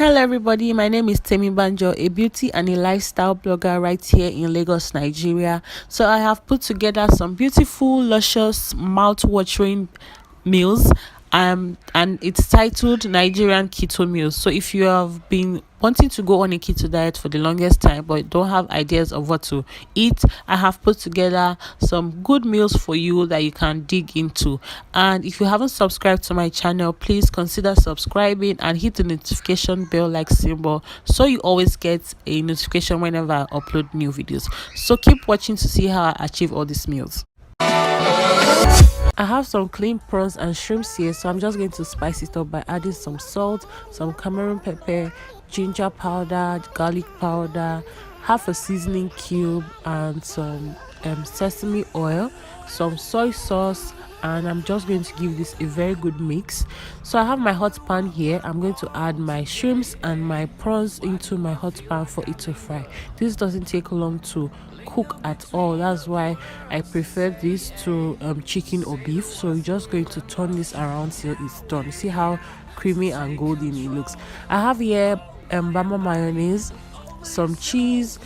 Hello everybody, my name is Temi Banjo, a beauty and a lifestyle blogger right here in Lagos, Nigeria. So I have put together some beautiful, luscious, mouth-watering meals and it's titled Nigerian Keto Meals. So if you have been wanting to go on a keto diet for the longest time but don't have ideas of what to eat, I have put together some good meals for you that you can dig into. And if you haven't subscribed to my channel, please consider subscribing and hit the notification bell like symbol so you always get a notification whenever I upload new videos. So keep watching to see how I achieve all these meals. I have some clean prawns and shrimps here, so I'm just going to spice it up by adding some salt, some Cameroon pepper, ginger powder, garlic powder, half a seasoning cube, and some sesame oil, some soy sauce, and I'm just going to give this a very good mix. So I have my hot pan here. I'm going to add my shrimps and my prawns into my hot pan for it to fry. This doesn't take long to cook at all. That's why I prefer this to chicken or beef. So we're just going to turn this around till it's done. See how creamy and golden it looks. I have here bama mayonnaise, some cheese,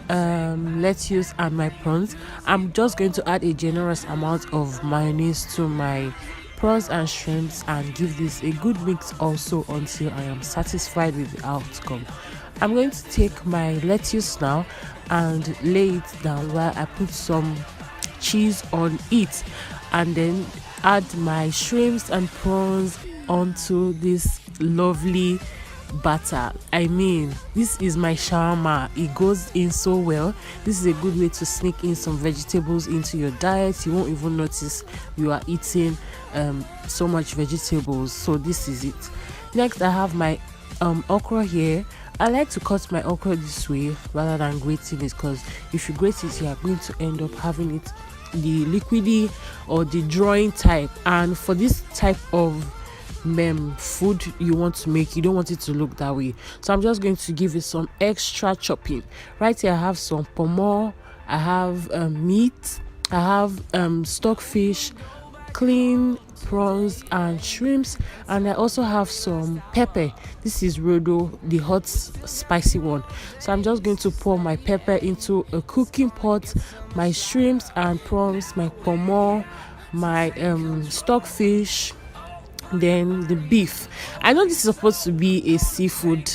lettuce, and my prawns. I'm just going to add a generous amount of mayonnaise to my prawns and shrimps and give this a good mix also until I am satisfied with the outcome. I'm going to take my lettuce now and lay it down while I put some cheese on it, and then add my shrimps and prawns onto this lovely batter. I mean, this is my shawarma. It goes in so well. This is a good way to sneak in some vegetables into your diet. You won't even notice you are eating so much vegetables. So this is it. Next, I have my okra here. I like to cut my okra this way rather than grating it, because if you grate it, you are going to end up having it the liquidy or the drawing type. And for this type of food you want to make, you don't want it to look that way. So I'm just going to give it some extra chopping. Right here I have some pomo, I have meat, I have stockfish, clean prawns and shrimps, and I also have some pepper. This is rodo, the hot spicy one. So I'm just going to pour my pepper into a cooking pot, my shrimps and prawns, my pomo, my stockfish, then the beef. I know this is supposed to be a seafood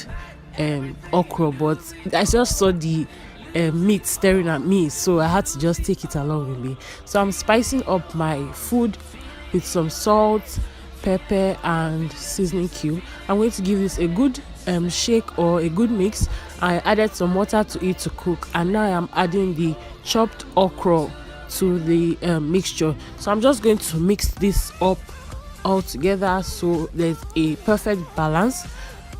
okra, but I just saw the meat staring at me, so I had to just take it along with me. So I'm spicing up my food with some salt, pepper, and seasoning cube. I'm going to give this a good shake or a good mix. I added some water to it to cook, and now I'm adding the chopped okra to the mixture. So I'm just going to mix this up all together so there's a perfect balance,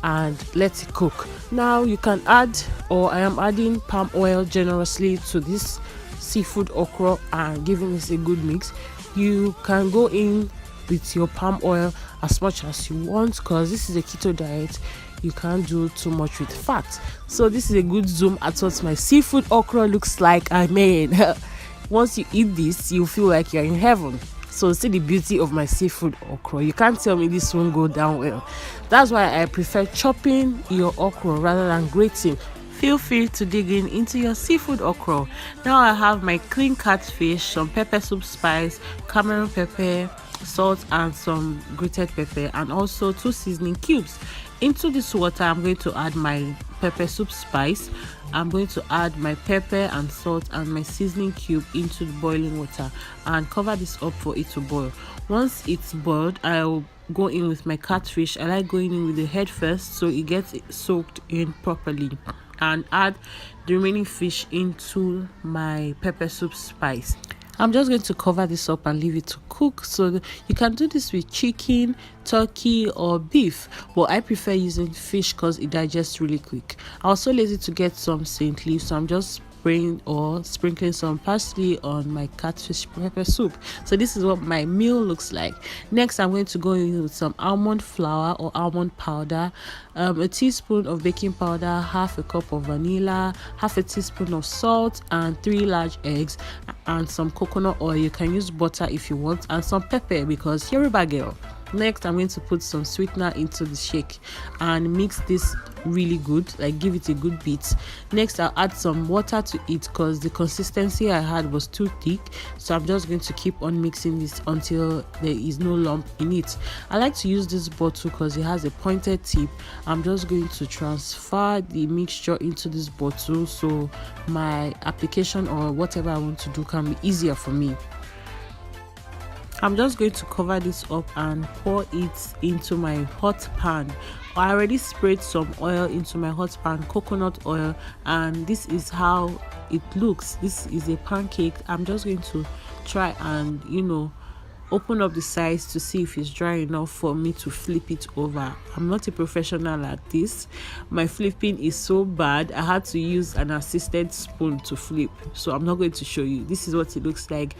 and let it cook. Now you can add, or I am adding, palm oil generously to this seafood okra and giving this a good mix. You can go in with your palm oil as much as you want, because this is a keto diet. You can't do too much with fat. So this is a good zoom at what my seafood okra looks like. I mean, once you eat this, you feel like you're in heaven. So see the beauty of my seafood okra. You can't tell me this won't go down well. That's why I prefer chopping your okra rather than grating. Feel free to dig into your seafood okra. Now I have my clean catfish, some pepper soup spice, Cameroon pepper, salt, and some grated pepper, and also 2 seasoning cubes. Into this water, I'm going to add my pepper soup spice. I'm going to add my pepper and salt and my seasoning cube into the boiling water and cover this up for it to boil. Once it's boiled, I'll go in with my catfish. I like going in with the head first so it gets soaked in properly, and add the remaining fish into my pepper soup spice. I'm just going to cover this up and leave it to cook. So you can do this with chicken, turkey, or beef, but I prefer using fish because it digests really quick. I was so lazy to get some saint leaf, so I'm just spraying or sprinkling some parsley on my catfish pepper soup. So this is what my meal looks like. Next, I'm going to go in with some almond flour or almond powder, a teaspoon of baking powder, half a cup of vanilla, half a teaspoon of salt, and 3 large eggs, and some coconut oil. You can use butter if you want, and some pepper because you're a bad girl. Next, I'm going to put some sweetener into the shake and mix this really good, like give it a good beat. Next, I'll add some water to it because the consistency I had was too thick, so I'm just going to keep on mixing this until there is no lump in it. I like to use this bottle because it has a pointed tip. I'm just going to transfer the mixture into this bottle so my application or whatever I want to do can be easier for me. I'm just going to cover this up and pour it into my hot pan. I already sprayed some oil into my hot pan, coconut oil, and this is how it looks. This is a pancake. I'm just going to try and open up the sides to see if it's dry enough for me to flip it over. I'm not a professional at this. My flipping is so bad, I had to use an assisted spoon to flip, so I'm not going to show you. This is what it looks like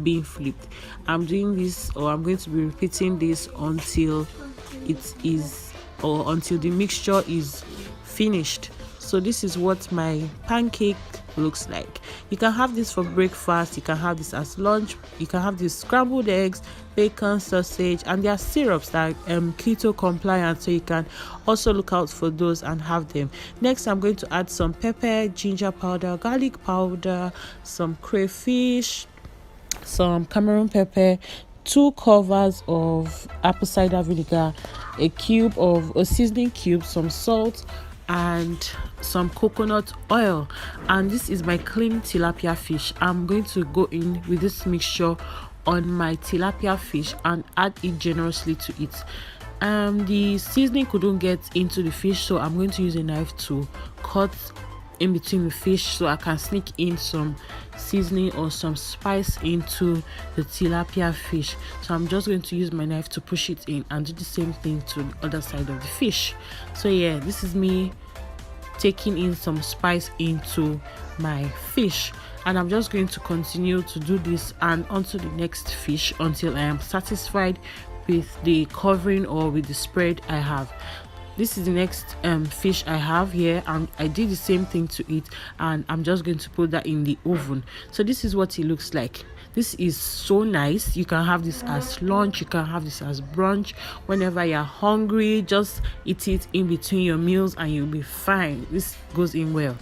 being flipped. I'm doing this, or I'm going to be repeating this until until the mixture is finished. So this is what my pancake looks like. You can have this for breakfast, you can have this as lunch, you can have this scrambled eggs, bacon, sausage, and there are syrups that are keto compliant, so you can also look out for those and have them. Next, I'm going to add some pepper, ginger powder, garlic powder, some crayfish, some Cameroon pepper, 2 covers of apple cider vinegar, a seasoning cube, some salt, and some coconut oil. And this is my clean tilapia fish. I'm going to go in with this mixture on my tilapia fish and add it generously to it. The seasoning couldn't get into the fish, so I'm going to use a knife to cut in between the fish so I can sneak in some seasoning or some spice into the tilapia fish. So I'm just going to use my knife to push it in and do the same thing to the other side of the fish. So yeah, this is me taking in some spice into my fish, and I'm just going to continue to do this and onto the next fish until I am satisfied with the covering or with the spread I have. This is the next fish I have here, and I did the same thing to it, and I'm just going to put that in the oven. So this is what it looks like. This is so nice. You can have this as lunch, you can have this as brunch. Whenever you're hungry, just eat it in between your meals and you'll be fine. This goes in well.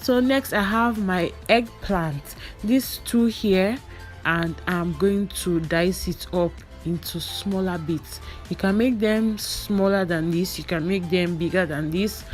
So next, I have my eggplant, these two here, and I'm going to dice it up into smaller bits. You can make them smaller than this, you can make them bigger than this.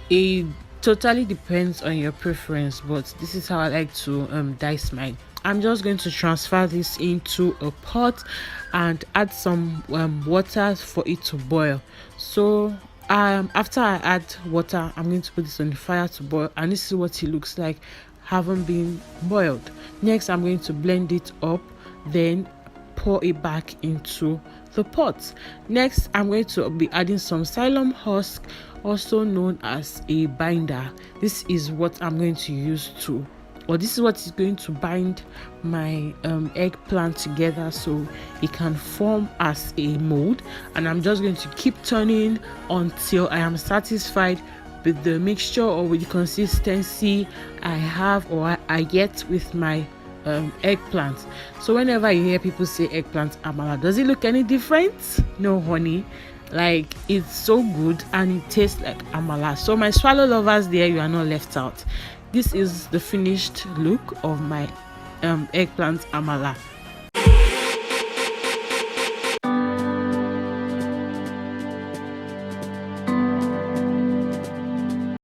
It totally depends on your preference, but this is how I like to dice mine. I'm just going to transfer this into a pot and add some water for it to boil. So after I add water, I'm going to put this on the fire to boil, and this is what it looks like having been boiled. Next, I'm going to blend it up, then pour it back into the pot. Next, I'm going to be adding some psyllium husk, also known as a binder. This is what I'm going to use this is what is going to bind my eggplant together so it can form as a mold, and I'm just going to keep turning until I am satisfied with the mixture or with the consistency I have or I get with my eggplant. So whenever you hear people say eggplant amala, does it look any different? No, honey, like it's so good and it tastes like amala. So my swallow lovers, there, you are not left out. This is the finished look of my eggplant amala.